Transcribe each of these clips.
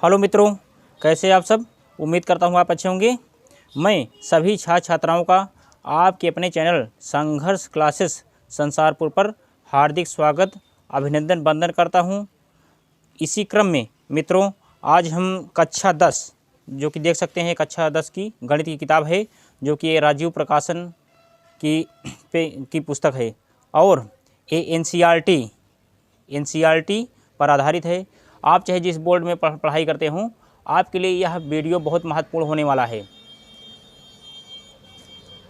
Hello मित्रों, कैसे आप सब। उम्मीद करता हूँ आप अच्छे होंगे। मैं सभी छात्र छात्राओं का आपके अपने चैनल संघर्ष क्लासेस संसारपुर पर हार्दिक स्वागत, अभिनंदन, वंदन करता हूँ। इसी क्रम में मित्रों, आज हम कक्षा 10 जो कि देख सकते हैं कक्षा 10 की गणित की किताब है, जो कि राजीव प्रकाशन की पुस्तक है और ये एनसीईआरटी पर आधारित है। आप चाहे जिस बोर्ड में पढ़ाई करते हों, आपके लिए यह वीडियो बहुत महत्वपूर्ण होने वाला है।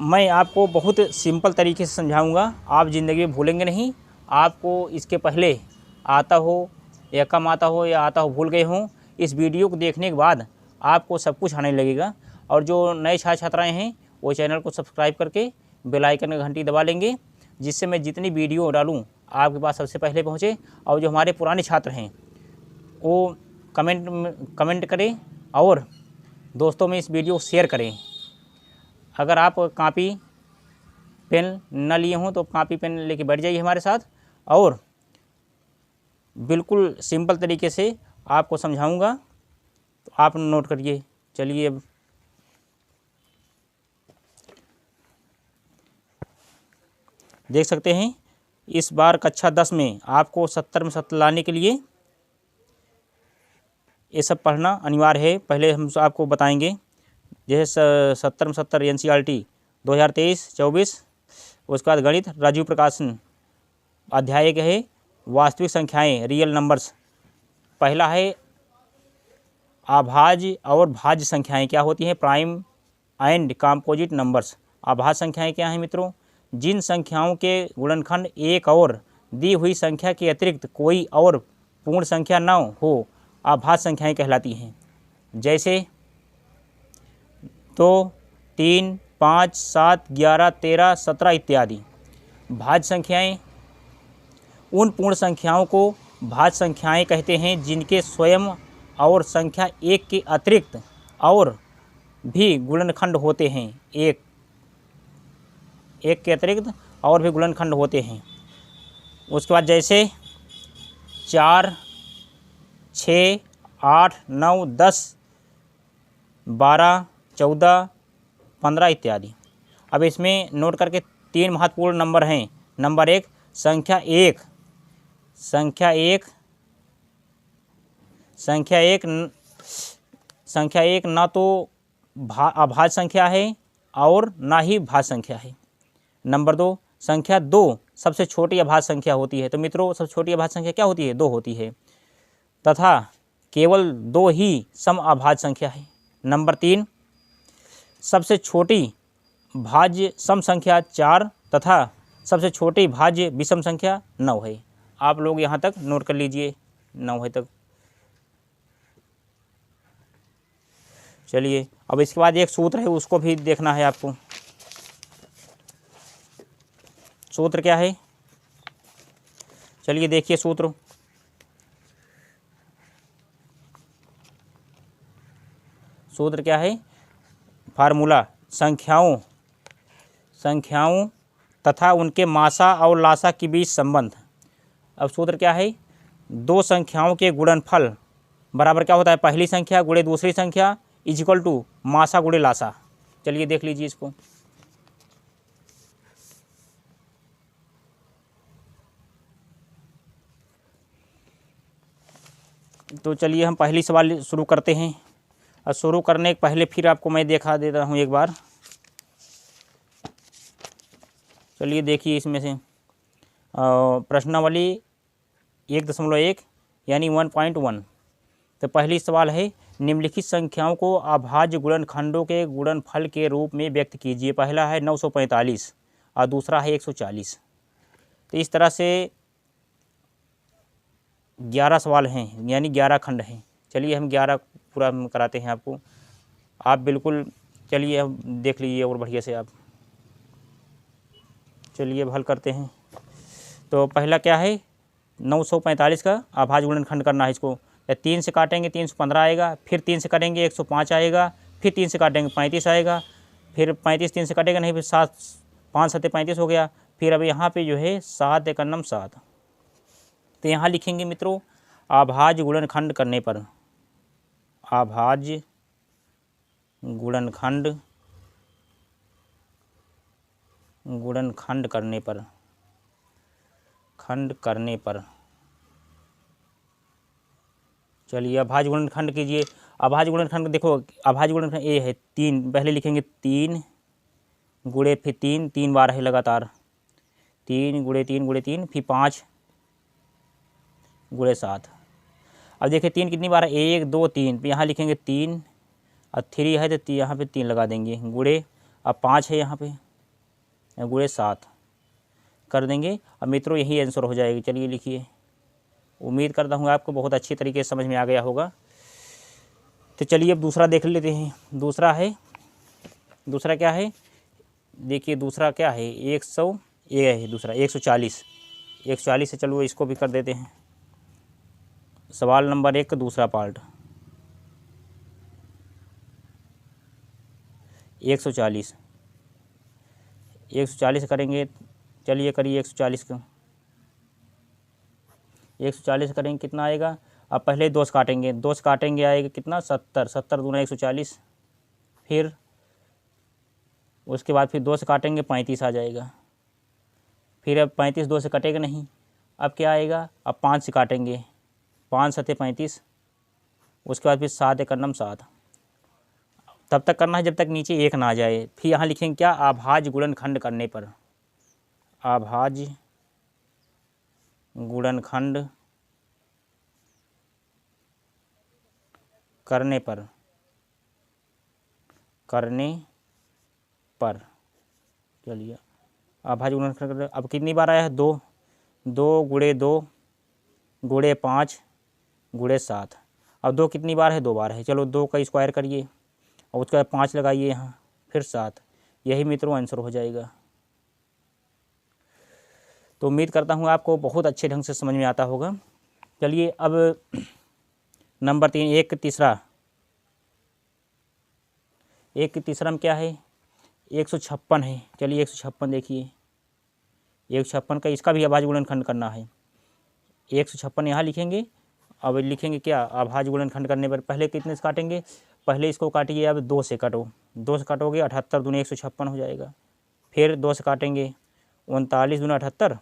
मैं आपको बहुत सिंपल तरीके से समझाऊंगा, आप ज़िंदगी में भूलेंगे नहीं। आपको इसके पहले आता हो या कम आता हो या आता हो भूल गए हों, इस वीडियो को देखने के बाद आपको सब कुछ आने लगेगा। और जो नए छात्र छात्राएँ हैं वो चैनल को सब्सक्राइब करके बेल आइकन की घंटी दबा लेंगे, जिससे मैं जितनी वीडियो डालूँ आपके पास सबसे पहले पहुँचे। और जो हमारे पुराने छात्र हैं वो कमेंट करें और दोस्तों में इस वीडियो को शेयर करें। अगर आप कॉपी पेन न लिए हों तो कॉपी पेन लेके बैठ जाइए हमारे साथ, और बिल्कुल सिंपल तरीके से आपको समझाऊंगा, तो आप नोट करिए। चलिए अब देख सकते हैं, इस बार कक्षा 10 में आपको 70 में 70 लाने के लिए ये सब पढ़ना अनिवार्य है। पहले हम आपको बताएंगे, जैसे 70 में 70 एनसीईआरटी 2023-24, उसके बाद गणित राजीव प्रकाशन अध्याय के है वास्तविक संख्याएं, रियल नंबर्स। पहला है अभाज्य और भाज्य संख्याएं क्या होती हैं, प्राइम एंड कंपोजिट नंबर्स। अभाज्य संख्याएं क्या हैं मित्रों, जिन संख्याओं के गुणनखंड एक और दी हुई संख्या के अतिरिक्त कोई और पूर्ण संख्या न हो, अभाज्य संख्याएं कहलाती हैं। जैसे 2, 3, 5, 7, 11, 13, 17 इत्यादि। भाज्य संख्याएं उन पूर्ण संख्याओं को भाज्य संख्याएं कहते हैं जिनके स्वयं और संख्या एक के अतिरिक्त और भी गुणनखंड होते हैं। एक के अतिरिक्त और भी गुणनखंड होते हैं। उसके बाद जैसे 4, 6, 8, 9, 10, 12, 14, 15 इत्यादि। अब इसमें नोट करके 3 महत्वपूर्ण नंबर हैं। नंबर 1 संख्या एक ना तो अभाज्य संख्या है और ना ही भाज्य संख्या है। नंबर 2 संख्या 2 सबसे छोटी अभाज्य संख्या होती है। तो मित्रों, सबसे छोटी अभाज्य संख्या क्या होती है, 2 होती है, तथा केवल 2 ही सम अभाज्य संख्या है। नंबर 3 सबसे छोटी भाज्य सम संख्या 4 तथा सबसे छोटी भाज्य विषम संख्या 9 है। आप लोग यहाँ तक नोट कर लीजिए, 9 है तक। चलिए अब इसके बाद एक सूत्र है, उसको भी देखना है आपको। सूत्र क्या है, चलिए देखिए सूत्र। सूत्र क्या है, फार्मूला संख्याओं तथा उनके मासा और लासा के बीच संबंध। अब सूत्र क्या है, 2 संख्याओं के गुणनफल बराबर क्या होता है, पहली संख्या गुणे दूसरी संख्या इक्वल टू मासा गुणे लासा। चलिए देख लीजिए इसको। तो चलिए हम पहली सवाल शुरू करते हैं। और शुरू करने के पहले फिर आपको मैं दिखा देता हूँ एक बार। चलिए देखिए, इसमें से प्रश्नावली 1.1 यानी 1.1। तो पहली सवाल है, निम्नलिखित संख्याओं को अभाज्य गुणनखंडों के गुणनफल के रूप में व्यक्त कीजिए। पहला है 945 और दूसरा है 140। तो इस तरह से 11 सवाल हैं, यानी 11 खंड हैं। चलिए हम 11 पूरा कराते हैं आपको। आप बिल्कुल चलिए हम देख लीजिए और बढ़िया से आप। चलिए अब हल करते हैं। तो पहला क्या है, 945 का अभाज्य गुणनखंड करना है। इसको 3 से काटेंगे 315 आएगा, फिर 3 से काटेंगे 105 आएगा, फिर 3 से काटेंगे 35 आएगा, फिर 35 3 से काटेगा नहीं, फिर 7 5 7 35 हो गया। फिर अब यहाँ पे जो है 7 एकन्नम 7। तो यहाँ लिखेंगे मित्रों, अभाज्य गुणनखंड करने पर अभाज्य गुणनखंड करने पर चलिए अभाज्य गुणनखंड कीजिए। अभाज्य गुणनखंड देखो, अभाज्य गुणनखंड ए है 3, पहले लिखेंगे 3 गुणे फिर 3 बार है लगातार, 3 गुणे 3 फिर 5 गुणे 7। अब देखिए 3 कितनी बार है, 1 2 3, यहाँ लिखेंगे 3 और 3 है तो यहाँ पे 3 लगा देंगे गुणे, अब 5 है यहाँ पे गुणे 7 कर देंगे। अब मित्रों यही आंसर हो जाएगी। चलिए लिखिए। उम्मीद करता हूँ आपको बहुत अच्छी तरीके से समझ में आ गया होगा। तो चलिए अब दूसरा देख लेते हैं। दूसरा क्या है, देखिए दूसरा क्या है, 100 ये है दूसरा 140 है। चलो इसको भी कर देते हैं। सवाल नंबर 1 का दूसरा पार्ट 140 करेंगे। चलिए करिए 140 का। 140 करेंगे कितना आएगा, अब पहले 2 से काटेंगे, आएगा कितना 70 दूना 140, फिर उसके बाद फिर 2 से काटेंगे 35 आ जाएगा। फिर अब 35 2 से कटेगा नहीं, अब क्या आएगा, अब 5 से काटेंगे, 5 सत्ते 35, उसके बाद फिर 7 एक अन्नम 7। तब तक करना है जब तक नीचे 1 ना आ जाए। फिर यहाँ लिखेंगे क्या, अभाज्य गुणनखंड करने पर, अभाज्य गुणनखंड करने पर चलिए अभाज्य गुणनखंड अब कितनी बार आया है, 2 गुणे 2 गुणे 5 गुणे 7। अब 2 कितनी बार है, 2 बार है। चलो 2 का स्क्वायर करिए और उसके बाद 5 लगाइए यहाँ, फिर 7। यही मित्रों आंसर हो जाएगा। तो उम्मीद करता हूँ आपको बहुत अच्छे ढंग से समझ में आता होगा। चलिए अब नंबर 3 एक तीसरा में क्या है, 156 है। चलिए 156 देखिए, 156 का इसका भी अभाज्य गुणनखंड करना है। 156 यहाँ लिखेंगे। अब लिखेंगे क्या, अभाज्य गुणनखंड करने पर पहले कितने से काटेंगे, पहले इसको काटिए, अब 2 से काटोगे 78 दूनी 156 हो जाएगा। फिर 2 से काटेंगे 39 दूना 78,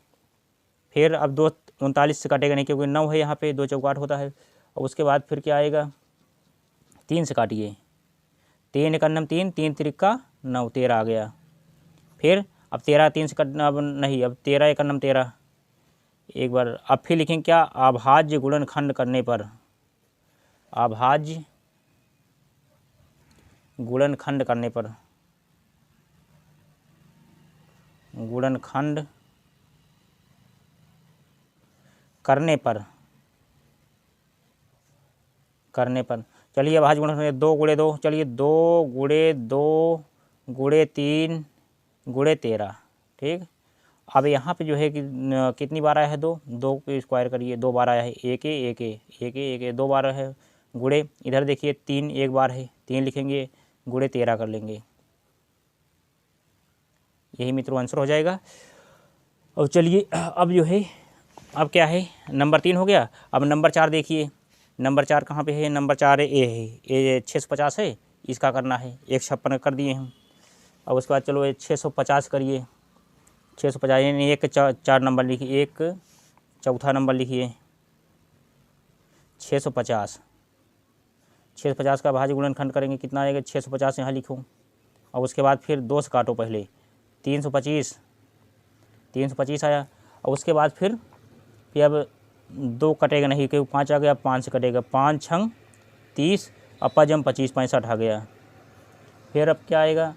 फिर अब 2 39 से काटेगा नहीं क्योंकि 9 है यहाँ पे, 2 चौकाट होता है। और उसके बाद फिर क्या आएगा, 3 से काटिए, 3 एक अन्नम 3, 3 त्रिका 9, 13 आ गया। फिर अब 13 3 से कटना, अब नहीं, अब 13 एक अन्नम 13 एक बार। अब फिर लिखेंगे क्या, अभाज्य गुणनखंड करने पर, अभाज्य गुणनखंड करने पर, गुणनखंड करने पर चलिए अभाज्य गुणनखंड 2 गुणे 2, चलिए 2 गुणे 2 गुणे 3 गुणे 13, ठीक। अब यहाँ पे जो है कि कितनी बार आया है, 2 को स्क्वायर करिए, 2 बार आया है, 1 2 बार है गुणे, इधर देखिए 3 एक बार है, 3 लिखेंगे गुणे 13 कर लेंगे। यही मित्रों आंसर हो जाएगा। और चलिए अब जो है, अब क्या है, नंबर 3 हो गया। अब नंबर 4 देखिए, नंबर 4 कहाँ पे है, नंबर 4 ए है, ये 650 है, इसका करना है। 156 कर दिए हम। अब उसके बाद चलो 650 करिए, 650 यानी 1 4 नंबर लिखिए, 1 चौथा नंबर लिखिए 650 का अभाज्य गुणनखंड करेंगे, कितना आएगा 650 यहाँ लिखो। और उसके बाद फिर 2 से काटो, पहले 325 आया। और उसके बाद फिर अब 2 कटेगा नहीं क्योंकि 5 आ गया, 5 से कटेगा, 5 छंग 30 और पजम 25 65 आ गया। फिर अब क्या आएगा,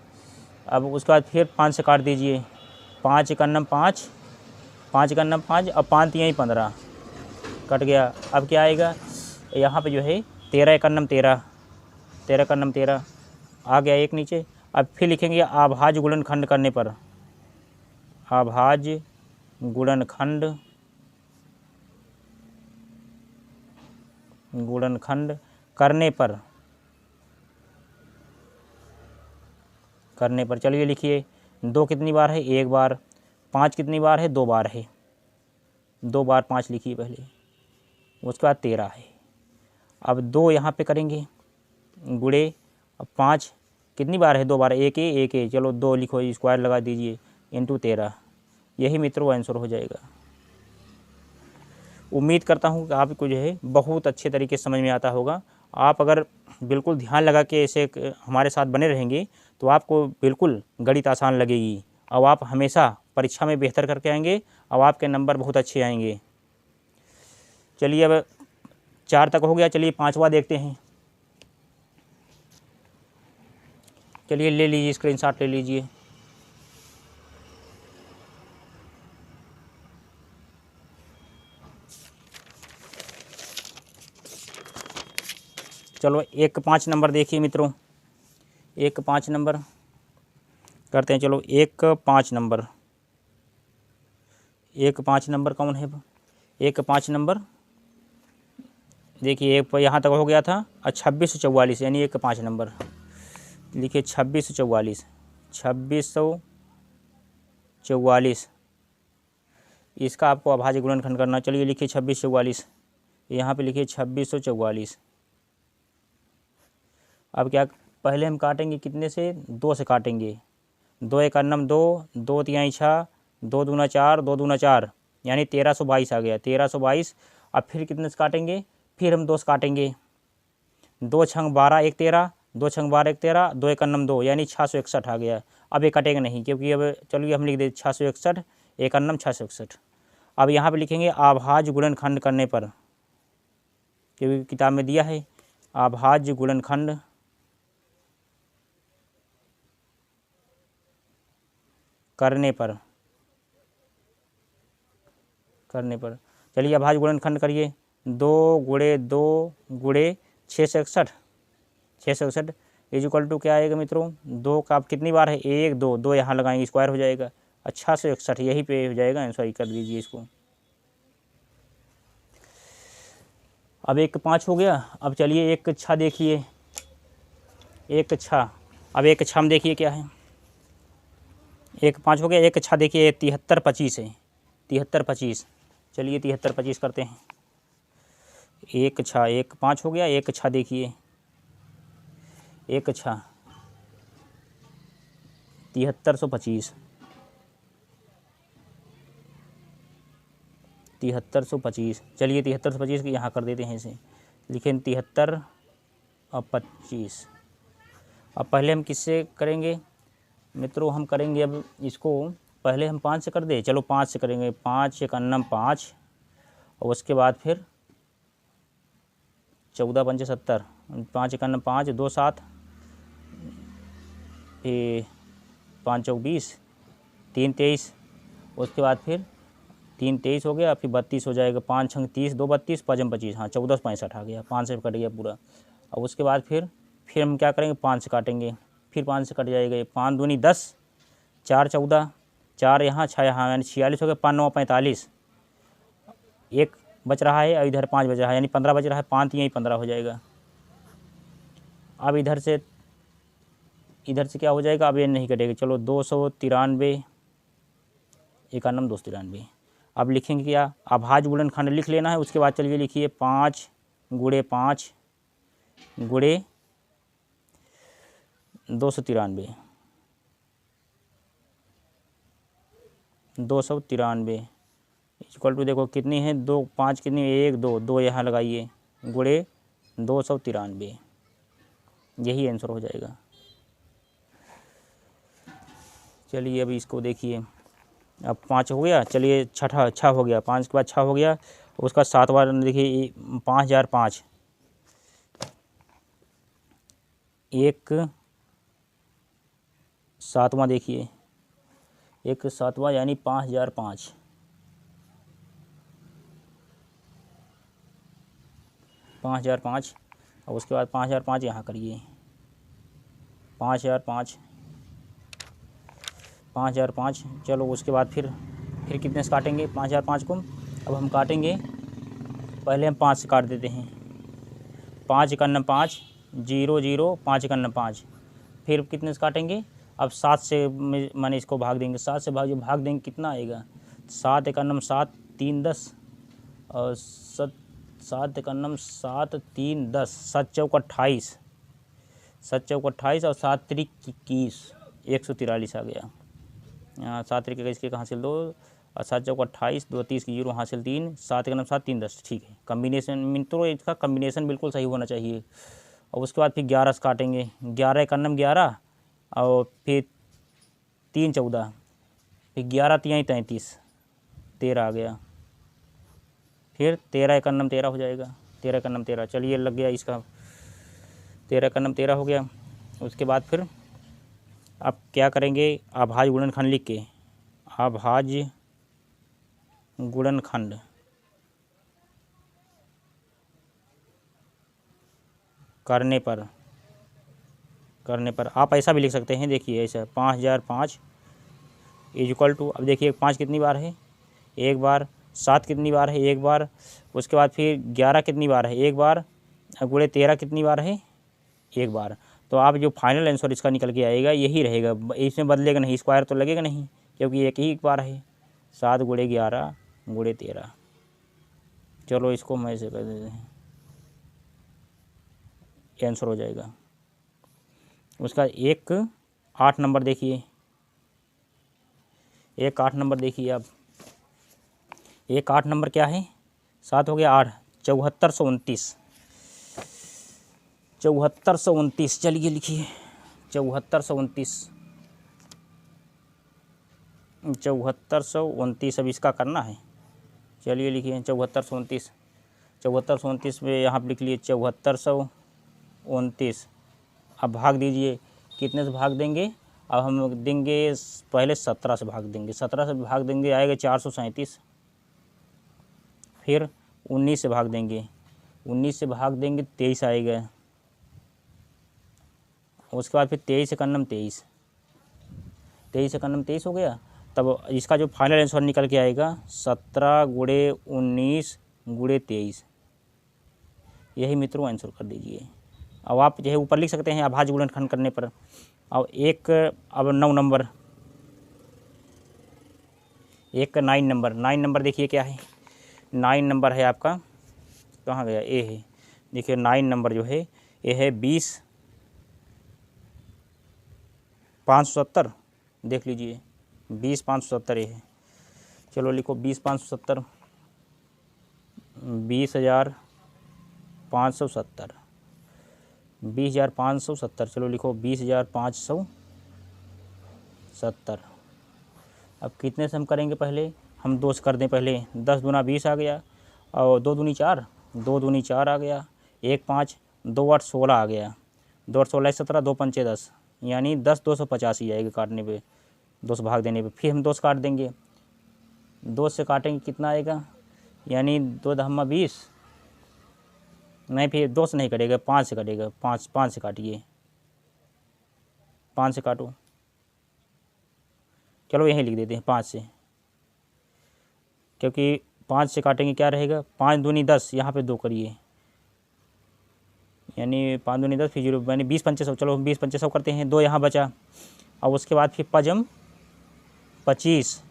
अब उसके बाद फिर 5 से काट दीजिए, 5 एक अन्नम 5 और 5 3 15 कट गया। अब क्या आएगा, यहाँ पे जो है 13 एक अन्नम 13 आ गया, एक नीचे। अब फिर लिखेंगे अभाज्य गुणनखंड करने पर, अभाज्य गुणनखंड करने पर चलिए लिखिए, 2 कितनी बार है, 1 बार, 5 कितनी बार है, 2 बार है, 2 बार 5 लिखिए पहले, उसके बाद 13 है। अब 2 यहाँ पे करेंगे, गुणे अब 5 कितनी बार है, 2 बार, एक ए, चलो 2 लिखो, स्क्वायर लगा दीजिए, इंटू 13। यही मित्रों आंसर हो जाएगा। उम्मीद करता हूँ कि आपको जो है बहुत अच्छे तरीके से समझ में आता होगा। आप अगर बिल्कुल ध्यान लगा के ऐसे हमारे साथ बने रहेंगे तो आपको बिल्कुल गणित आसान लगेगी और आप हमेशा परीक्षा में बेहतर करके आएंगे और आपके नंबर बहुत अच्छे आएंगे। चलिए अब 4 तक हो गया, चलिए 5वां देखते हैं। चलिए ले लीजिए, स्क्रीनशॉट ले लीजिए। चलो 1-5 नंबर देखिए मित्रों, 1-5 नंबर करते हैं। चलो 1-5 नंबर, 1-5 नंबर कौन है? 1-5 नंबर देखिए, एक यहाँ तक हो गया था। 2644 यानी 1-5 नंबर लिखिए। 2644, 2644 इसका आपको अभाज्य गुणनखंड करना। चलिए लिखिए 2644, यहाँ पे लिखिए 2644। अब क्या, पहले हम काटेंगे कितने से? 2 से काटेंगे। 2 1 9 2, 2 3 6, 2 दूना 4, 2 दूना 4 यानी 1322 आ गया, 1322। अब फिर कितने से काटेंगे? फिर हम 2 से काटेंगे। 2 छंग 12 1 13, 2 छंग 12 1 13, 2 1 9 2 यानी 661 आ गया। अब ये कटेगा नहीं क्योंकि अब चलिए हम लिख दे 661, 1 9 661। अब यहाँ पे लिखेंगे अभाज्य गुणनखंड करने पर, क्योंकि किताब में दिया है अभाज्य गुणनखंड करने पर। चलिए अभाज्य गुणनखंड करिए। 2 गुणे 2 गुणे 661, 661 इज इक्वल टू क्या आएगा मित्रों? 2 का आप कितनी बार है? 1 2, 2 यहाँ लगाएंगे, स्क्वायर हो जाएगा। 661 यही पे हो जाएगा आंसर, कर दीजिए इसको। अब 1-5 हो गया। अब चलिए 1-6 देखिए, 1-6। अब 1-6 में देखिए क्या है। 1-5 हो गया। 1-6 देखिए 7325 है, 7325। चलिए 7325 करते हैं। 1-6, 1-5 हो गया। 1-6 देखिए, 1-6 7325, 7325। चलिए 7325 यहाँ कर देते हैं, इसे लिखें 73 और 25। अब पहले हम किससे करेंगे मित्रों? हम करेंगे अब इसको, पहले हम 5 से कर दे। चलो 5 से करेंगे। 5 1 9 5 और उसके बाद फिर 14 5 70, 5 1 9 5, 2 7, 5 4 20, 3 23। उसके बाद फिर 3 23 हो गया, फिर 32 हो जाएगा। 5 6 30, 2 32, 5 25, हाँ 14 65 आ गया। 5 से कट गया पूरा। और उसके बाद फिर हम क्या करेंगे? 5 से काटेंगे, फिर 5 से कट जाएगा। 5 दूनी 10, 4 14, 4 यहाँ 6 यहाँ यानी 46 हो गया। 5 9 45, 1 बच रहा है और इधर 5 बच रहा है यानी 15 बच रहा है। 5 यहीं 15 हो जाएगा। अब इधर से क्या हो जाएगा? अब ये नहीं कटेगा। चलो 293, 1 9 293। अब लिखेंगे क्या? अभाज्य गुणनखंड लिख लेना है। उसके बाद चलिए लिखिए 5 गुणे 5 गुणे 293, 293 इक्वल टू देखो कितनी है? 2 5 कितनी? 1 2, 2 यहाँ लगाइए, गुणे 293। यही आंसर हो जाएगा। चलिए अभी इसको देखिए। अब 5 हो गया। चलिए 6 हो गया। 5 के बाद 6 हो गया। उसका 7वां देखिए 5005, 1 7वां देखिए, 1 7वां यानी 5005, 5005। और उसके बाद 5005 यहाँ करिए, 5005, 5005। चलो उसके बाद फिर कितने से काटेंगे 5005 को? अब हम काटेंगे, पहले हम 5 से काट देते हैं। 5 1 9 5, 0 0, 5 1 9 5। फिर कितने से काटेंगे? अब 7 से मैंने इसको भाग देंगे। 7 से भाग देंगे, कितना आएगा? 7 1 9 7, 3 10 और 7 1 9 7 3 10, 7 4 28, 7 चौक 28 और 7 त्रिक 21, 143 आ गया। यहाँ 7 त्रिक 21 के हासिल 2 और 7 चौक 28, 2 30 की 0 हासिल 3, 7 एक 7 3 10। ठीक है, कम्बिनेशन मित्रों इसका कम्बिनेशन बिल्कुल सही होना चाहिए। और उसके बाद फिर 11 से काटेंगे, 11 एक 11 और फिर 3 14, फिर 11 3 33, 13 आ गया। फिर 13 एक 13 हो जाएगा, 13 एक 13। चलिए लग गया इसका, 13 एक 13 हो गया। उसके बाद फिर अब क्या करेंगे, अभाज्य गुणनखंड लिख के, अभाज्य गुणनखंड करने पर आप ऐसा भी लिख सकते हैं। देखिए ऐसा 5005 इक्वल टू, अब देखिए 5 कितनी बार है, एक बार, 7 कितनी बार है, एक बार, उसके बाद फिर 11 कितनी बार है, एक बार, गुणे 13 कितनी बार है, एक बार। तो आप जो फाइनल आंसर इसका निकल के आएगा यही रहेगा, इसमें बदलेगा नहीं, स्क्वायर तो लगेगा नहीं क्योंकि एक ही बार है। 7 गुणे 11 गुणे 13। चलो इसको मैं ऐसे कर देते हैं, आंसर हो जाएगा। उसका एक 8 नंबर देखिए, एक 8 नंबर देखिए आप, एक 8 नंबर क्या है, 7 हो गया 8, 7429, 7429। चलिए लिखिए 7429, 7429 अब इसका करना है। चलिए लिखिए 7429, 7429 में यहाँ पर लिख लिए 7429। अब भाग दीजिए, कितने से भाग देंगे, अब हम देंगे पहले 17 से भाग देंगे, 17 से भाग देंगे आएगा 437। फिर 19 से भाग देंगे, 19 से भाग देंगे 23 आएगा। उसके बाद फिर 23 एक 23, 23 एक 23 हो गया। तब इसका जो फाइनल आंसर निकल के आएगा 17 गुणे 19 गुणे 23। यही मित्रों आंसर कर दीजिए। अब आप जो है ऊपर लिख सकते हैं अभाज्य गुणनखंड करने पर। अब एक, अब 9 नंबर, एक 9 नंबर, 9 नंबर देखिए क्या है, 9 नंबर है आपका, कहाँ गया, ए है। देखिए 9 नंबर जो है ये है 20 570, देख लीजिए 20 570 ये है। चलो लिखो 20 570, 20,570, 20,570। चलो लिखो 20,570। अब कितने से हम करेंगे, पहले हम 2 से कर दें, पहले 10 दूना 20 आ गया, और 2 दूनी 4, 2 दूनी 4 आ गया, 1 5, 2 8 16 आ गया, 2 8 16 17, 2 पंचे 10, यानी 10 285 आएगा काटने पे, 2 से भाग देने पे। फिर हम 2 से काट देंगे, 2 से काटेंगे कितना आएगा, यानी 2 दहम्मा 20, नहीं फिर 2 से नहीं कटेगा, 5 से कटेगा, 5 से काटिए, 5 से काटो। चलो यहीं लिख देते हैं 5 से, क्योंकि 5 से काटेंगे क्या रहेगा, 5 दूनी 10, यहाँ पे 2 करिए, यानी 5 दूनी 10, फिर 0, यानी 20 पंचे 100। चलो 20 पंचे 100 करते हैं, 2 यहाँ बचा। और उसके बाद फिर पजम 25,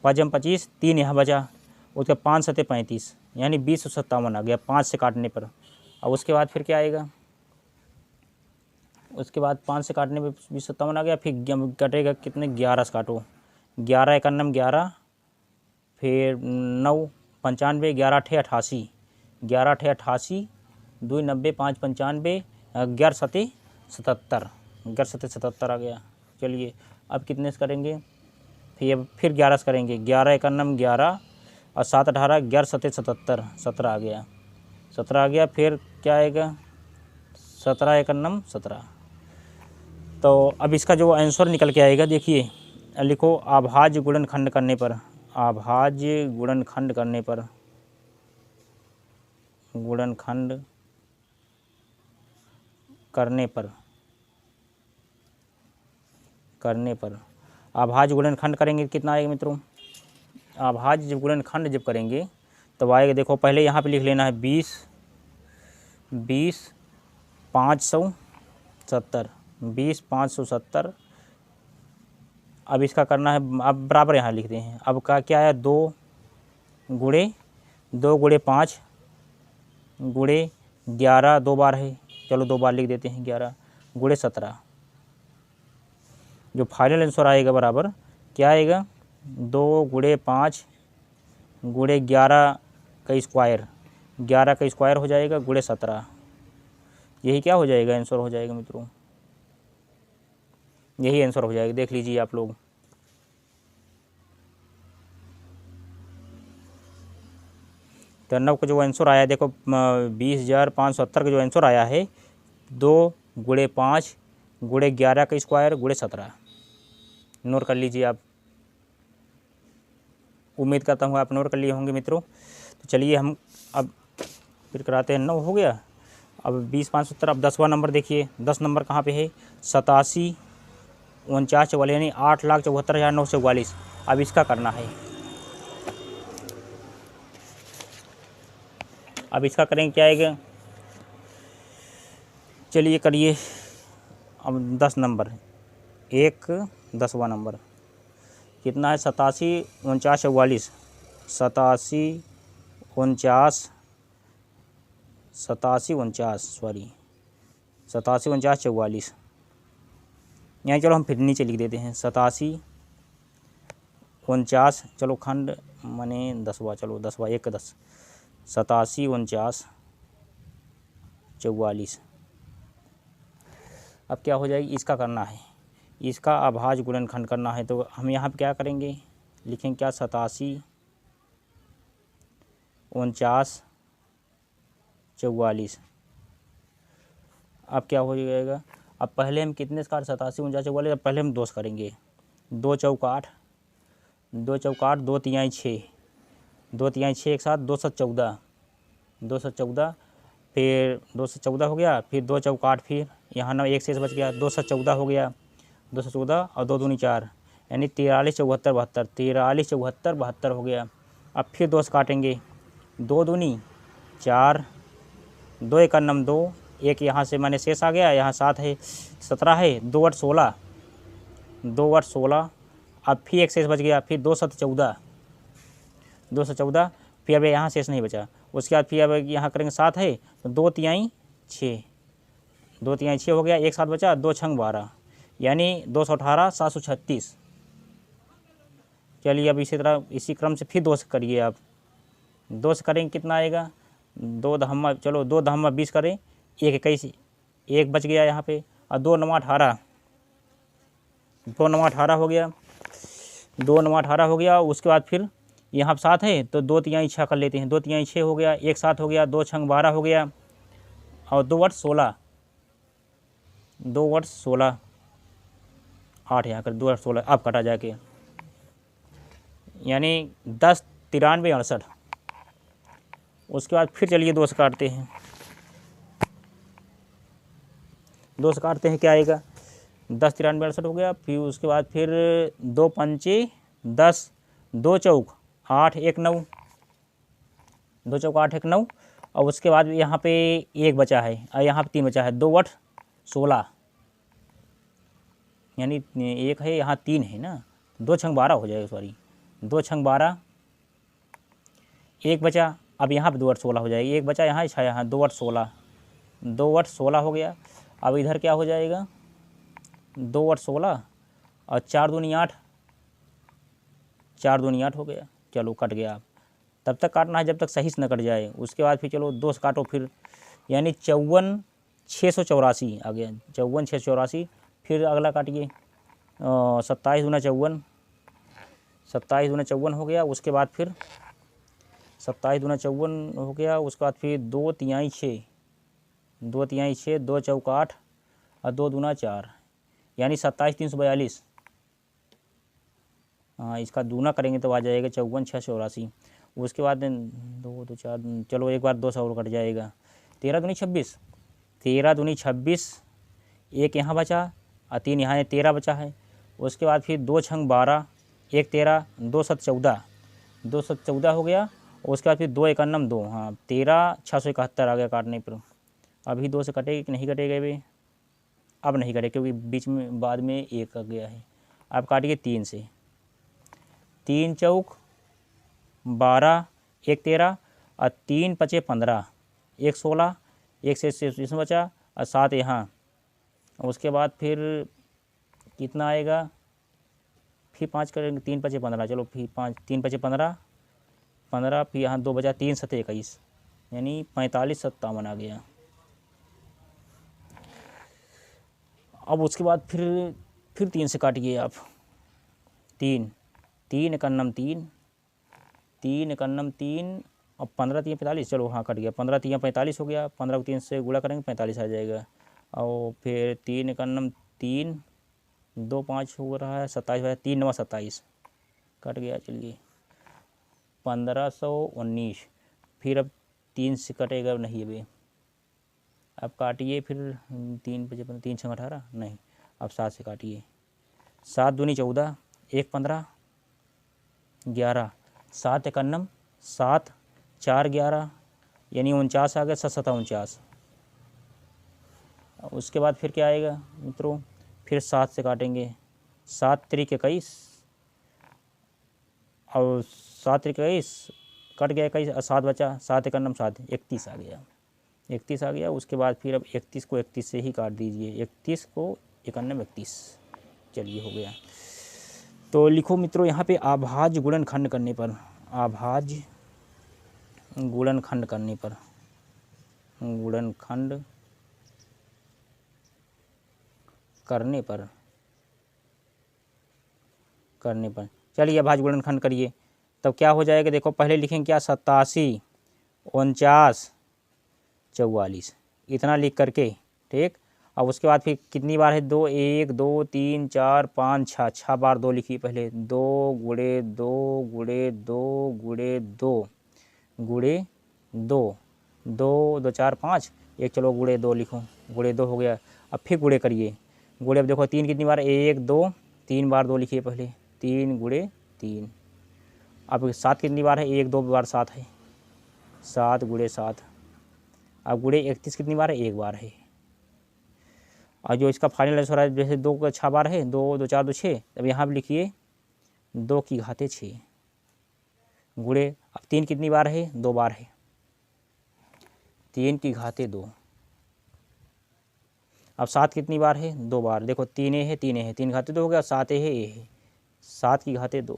पजम 25, 3 यहाँ बचा। उसके 5 सते 35, यानी 20,57 आ गया 5 से काटने पर। और उसके बाद फिर क्या आएगा, उसके बाद 5 से काटने पर 20,57 आ गया। फिर कटेगा कितने, 11 से काटो, 11 एक 11, फिर 9 95, 11 8 88, 11 8 88, 2 90, 5 95, 11 सते 77, 11 सते 77 आ गया। चलिए अब कितने से करेंगे, फिर 11 से करेंगे, 11 एक 11 और 7 18, 11 सते 77, 17 आ गया, 17 आ गया। फिर क्या आएगा, 17 एक 17। तो अब इसका जो आंसर निकल के आएगा, देखिए लिखो अभाज्य गुणनखंड करने पर, अभाज्य गुणनखंड करने पर, गुणनखंड करने पर अभाज्य गुणनखंड करेंगे कितना आएगा मित्रों, अभाज्य जब गुणनखंड जब करेंगे तब आएगा, देखो पहले यहाँ पे लिख लेना है 20 570, 20 570। अब इसका करना है, अब बराबर यहाँ लिखते हैं। अब का क्या है, 2 गुणे 5 गुणे 11, 2 बार है, चलो 2 बार लिख देते हैं 11। गुणे 17। जो फाइनल आंसर आएगा बराबर क्या आएगा, 2 गुणे 5 गुणे 11 का स्क्वायर, 11 का स्क्वायर हो जाएगा गुणे 17। यही क्या हो जाएगा, आंसर हो जाएगा मित्रों, यही आंसर हो जाएगा। देख लीजिए आप लोग, टर्नअप का जो आंसर आया देखो 20,570 का जो आंसर आया है 2 गुणे 5 गुणे 11 का स्क्वायर गुणे 17। नोट कर लीजिए आप, उम्मीद करता हूँ आप नोट कर लिए होंगे मित्रों। तो चलिए हम अब फिर कराते हैं। 9 हो गया, अब 20,570। अब 10वां नंबर देखिए, 10 नंबर कहाँ पे है, 87 49 44 यानी 8,74,944। अब इसका करना है, अब इसका करेंगे क्या आएगा, चलिए करिए। अब 10 नंबर, 10वां नंबर कितना है, 87 49 44, 87 49 44। यहाँ चलो हम फिर नीचे लिख देते हैं 87 49, चलो खंड माने 10वां, चलो 10वां 1 10, 87 49 44। अब क्या हो जाएगी, इसका करना है, इसका अभाज्य गुणनखंड करना है। तो हम यहाँ पे क्या करेंगे, लिखेंगे क्या, 87 49 44। अब क्या हो जाएगा, अब पहले हम कितने से काट, 87 49 44। अब पहले हम 2 से करेंगे, 2 चौक 8, 2 चौक 8, 2 तिहाई 6, 2 तिहाई 6 एक साथ, 2 7 14, 2 7 14, फिर 2 7 14 हो गया, फिर 2 चौक 8, फिर यहाँ ना 1 शेष बच गया, 2 7 14 हो गया, 2 7 14 और 2 दूनी 4 यानी 43 74 72, 43 74 72 हो गया। अब फिर 2 से काटेंगे, 2 दूनी 4, 2 एक 2, एक यहाँ से मैंने शेष आ गया, यहाँ 7 है 17 है, 2 8 16, 2 8 16। अब फिर एक शेष बच गया, फिर 2 7 14, 2 7 14, फिर अब यहाँ शेष नहीं बचा। उसके बाद फिर अब यहाँ करेंगे 7 है तो 2 तिहाई 6, 2 तिहाई 6 हो गया, एक साथ बचा, 2 छंग 12 यानी 218 736। चलिए अब इसी तरह इसी क्रम से फिर 2 से करिए आप, 2 से करेंगे कितना आएगा, 2 दहम्मा, चलो 2 दहम्मा 20 करें, 1 21, 1 बच गया यहाँ पे, और 2 9 18, 2 9 18 हो गया, 2 9 18 हो गया। उसके बाद फिर यहाँ 7 है तो 2 तिहाई 6 कर लेते हैं, 2 तिहाई 6 हो गया, एक साथ हो गया, 2 छंग 12 हो गया, और 2 8 16, 2 8 16, 8 यहाँ कर, 2 8 16 अब कटा जाके, यानी 10 93 68। उसके बाद फिर चलिए 2 से काटते हैं, 2 से काटते हैं क्या आएगा, 10 93 68 हो गया। फिर उसके बाद फिर 2 पंचे 10, 2 चौक 8 1 9, 2 चौक 8 1 9। और उसके बाद यहाँ पे 1 बचा है और यहाँ पे 3 बचा है, 2 8 16 यानी 1 है, यहाँ 3 है ना, 2 छंग 12 हो जाएगा, सॉरी 2 छंग 12, 1 बचा, अब यहाँ पे 2 8 16 हो जाएगी, 1 बचा यहाँ, यहाँ 2 8 16, 2 8 16 हो गया। अब इधर क्या हो जाएगा, 2 8 16 और 4 दूनी 8, 4 दूनी 8 हो गया, चलो कट गया। तब तक काटना है जब तक सही से न कट जाए। उसके बाद फिर चलो 2 से काटो फिर, यानी 54 684 आ गया, 54 684। फिर अगला काटिए, 27 दूना 54, 27 दूना 54 हो गया। उसके बाद फिर 27 दूना 54 हो गया। उसके बाद फिर 2 तिहाई 6, 2 तिहाई 6, 2 चौक 8 और 2 दूना 4 यानी 27 342। हाँ, इसका दूना करेंगे तो आ जाएगा 54 684। उसके बाद 2 2 4, चलो एक बार 2 से और कट जाएगा, 13 दूनी 26, 13 दूनी 26, 1 यहाँ बचा और 3 यहाँ है, 13 बचा है। उसके बाद फिर 2 छंग 12, 1 13, 2 7 14, 2 7 14 हो गया। उसके बाद फिर 2 1 2, हाँ 13 671 आ गया काटने पर। अभी 2 से कटेगा कि नहीं कटेगा भाई, अब नहीं कटेगा क्योंकि बीच में बाद में 1 आ गया है। अब काटिए 3 से, 3 चौक 12, 1 13 और 3 पचे 15, 1 16, 1 से इसमें बचा और 7 यहाँ उसके बाद फिर कितना आएगा, फिर 5 करेंगे, 3 पचे 15, चलो फिर 5, 3 पचे 15, 15 फिर यहाँ 2 बचा, 3 सते 21, यानी 45 57 आ गया। अब उसके बाद फिर 3 से काटिए आप, 3 3 एकन्नम 3, 3 एकन्नम 3 और 15 3 45, चलो हाँ कट गया, 15 3 45 हो गया, 15 को 3 से गुणा करेंगे 45 आ जाएगा। और फिर 3 एकन्नम 3, 2 5 हो रहा है 27, 3 9 27 कट गया। चलिए 1519, फिर अब 3 से कटेगा नहीं अभी, अब काटिए फिर 3 पचे 3 6 18 नहीं, अब 7 से काटिए, 7 दूनी 14, 1 15 11, 7 एकन्नम 7, 4 11, यानी 49 आ गया, 7 7 49। उसके बाद फिर क्या आएगा मित्रों, फिर 7 से काटेंगे, 7 त्रिक 21 और 7 त्रिक 21 कट गया 21, 7 बचा, 7 एकन्नम 7, 31 आ गया, 31 आ गया। उसके बाद फिर अब 31 को 31 से ही काट दीजिए, 31 को एकन्नम 31, चलिए हो गया। तो लिखो मित्रों यहाँ पे अभाज्य गुणनखंड करने पर, अभाज्य गुणनखंड करने पर, गुणनखंड करने पर, चलिए अभाज्य गुणनखंड करिए, तब क्या हो जाएगा देखो, पहले लिखेंगे क्या, 87 49 44, इतना लिख करके, ठीक। अब उसके बाद फिर कितनी बार है, 2 1 2 3 4 5 6, 6 बार 2 लिखिए पहले, 2 गुणे 2 गुणे 2 गुणे 2 गुणे 2, 2 2 4 5, एक चलो गुणे 2 लिखो, गुणे 2 हो गया। अब फिर गुणे करिए, गुणे अब देखो 3 कितनी बार, 1 2 3 बार 2 लिखिए पहले, 3 गुणे 3। अब 7 कितनी बार है, 1 2 बार 7 है, 7 गुणे 7। अब गुणे 31 कितनी बार है, 1 बार है। और जो इसका फाइनल आंसर है, जैसे 2 का 6 बार है, 2 2 4 2 6, अब यहाँ भी लिखिए 2 की घाते 6 गुणे, अब 3 कितनी बार है, 2 बार है, 3 की घाते 2। अब 7 कितनी बार है, 2 बार, देखो 3 है 3 है, 3 घाते 2 हो गया, 7 है ए है, 7 की घाते 2।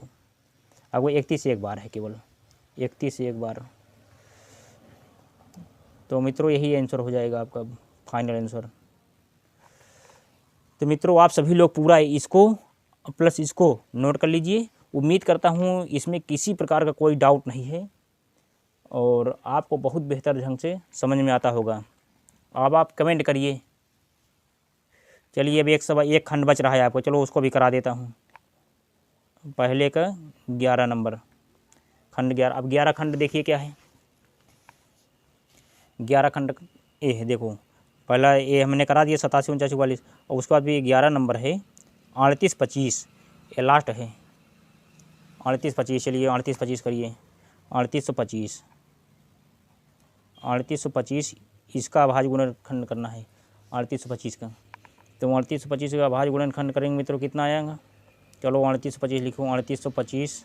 अब वो 31 एक बार है, केवल 31 एक बार। तो मित्रों यही आंसर हो जाएगा आपका फाइनल आंसर। तो मित्रों आप सभी लोग पूरा इसको प्लस इसको नोट कर लीजिए। उम्मीद करता हूँ इसमें किसी प्रकार का कोई डाउट नहीं है और आपको बहुत बेहतर ढंग से समझ में आता होगा। अब आप कमेंट करिए। चलिए अब एक खंड बच रहा है आपको, चलो उसको भी करा देता हूँ। पहले का 11 नंबर खंड 11। अब 11 खंड देखिए क्या है, 11 खंड ए है, देखो पहला ए हमने करा दिया 87 49 44, और उसके बाद भी 11 नंबर है 38 25, ये लास्ट है 38 25। चलिए 38 25 करिए, 3825 3825 इसका अभाज्य गुणनखंड करना है 3825 का। तो 3825 का अभाज्य गुणनखंड करेंगे मित्रों, कितना आएगा, चलो 3825 लिखो, 3825।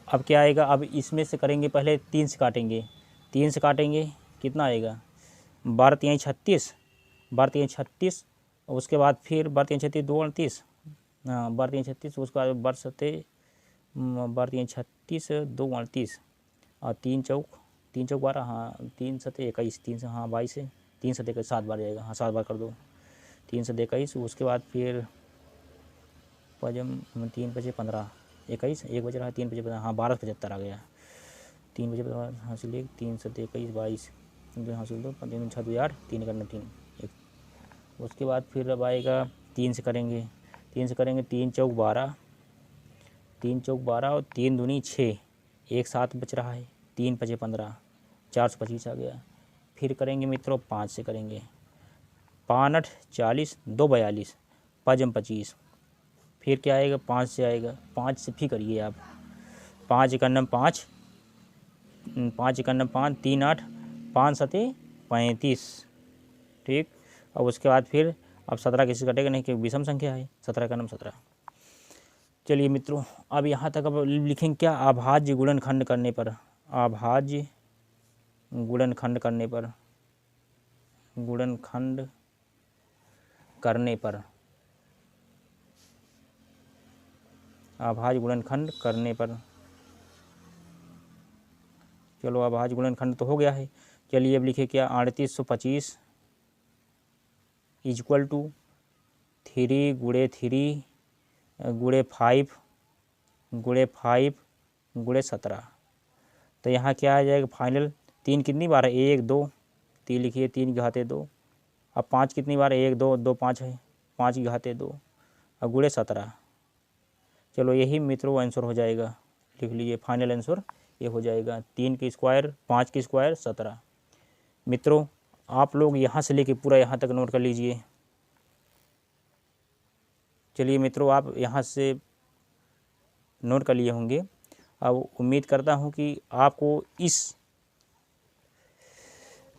अब क्या आएगा, अब इसमें से करेंगे पहले 3 से काटेंगे, 3 से काटेंगे कितना आएगा, 12 3 36, 12 3 36, और उसके बाद फिर 12 3 36 2 38, हाँ 12 3 36, उसके बाद 12 3 36 2 38, और 3 चौक 12, हाँ 3 सते 21, 3 से हाँ 22 है, 3 सते 21 7 बार जाएगा, हाँ 7 बार कर दो, 3 सते 21। उसके बाद फिर 3 बजे 15 21, 1 बज रहा है, 3 बजे 15, हाँ 12 75 आ गया, 3 बजे हासिल 1, 3 सते 21 22, हासिल 2 3 6 2 8, 3 करना 3 1। उसके बाद फिर अब आएगा 3 से करेंगे, 3 से करेंगे, 3 चौक 12, 3 चौक 12 और 3 दूनी 6, 1 7 बच रहा है, 3 पचे 15, 425 आ गया। फिर करेंगे मित्रों 5 से करेंगे, 5 8 40 2 42, 5 25। फिर क्या आएगा, 5 से आएगा, 5 से फिर करिए आप, 5 एकन्नम 5, 5 एकन्नम 5, 3 8, 5 सते 35, ठीक। अब उसके बाद फिर अब 17 किसी कटेगा नहीं क्योंकि विषम संख्या है, 17 एकन्नम 17। चलिए मित्रों अब यहाँ तक अब लिखेंगे क्या, अभाज्य गुणनखंड करने पर, अभाज्य गुणनखंड करने पर, गुणनखंड करने पर, अभाज्य गुणनखंड करने पर। चलो अभाज्य गुणनखंड तो हो गया है। चलिए अब लिखे क्या, 3825 इक्वल टू 3 गुणे 3 गुणे 5 गुणे 5 गुणे 17। तो यहाँ क्या आ जाएगा फाइनल, 3 कितनी बार है, 1 2, 3 लिखिए 3 घाते 2। अब 5 कितनी बार है, 1 2 2 5 है, 5 घाते 2, अब गुणे 17। चलो यही मित्रों आंसर हो जाएगा, लिख लीजिए फाइनल आंसर ये हो जाएगा 3 की स्क्वायर 5 की स्क्वायर 17। मित्रों आप लोग यहाँ से लेके पूरा यहाँ तक नोट कर लीजिए। चलिए मित्रों आप यहाँ से नोट कर लिए होंगे। अब उम्मीद करता हूँ कि आपको इस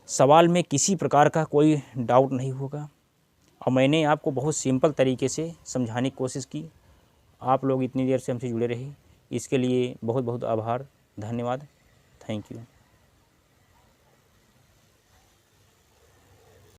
सवाल में किसी प्रकार का कोई डाउट नहीं होगा और मैंने आपको बहुत सिंपल तरीके से समझाने की कोशिश की। आप लोग इतनी देर से हमसे जुड़े रहे, इसके लिए बहुत बहुत आभार, धन्यवाद, थैंक यू।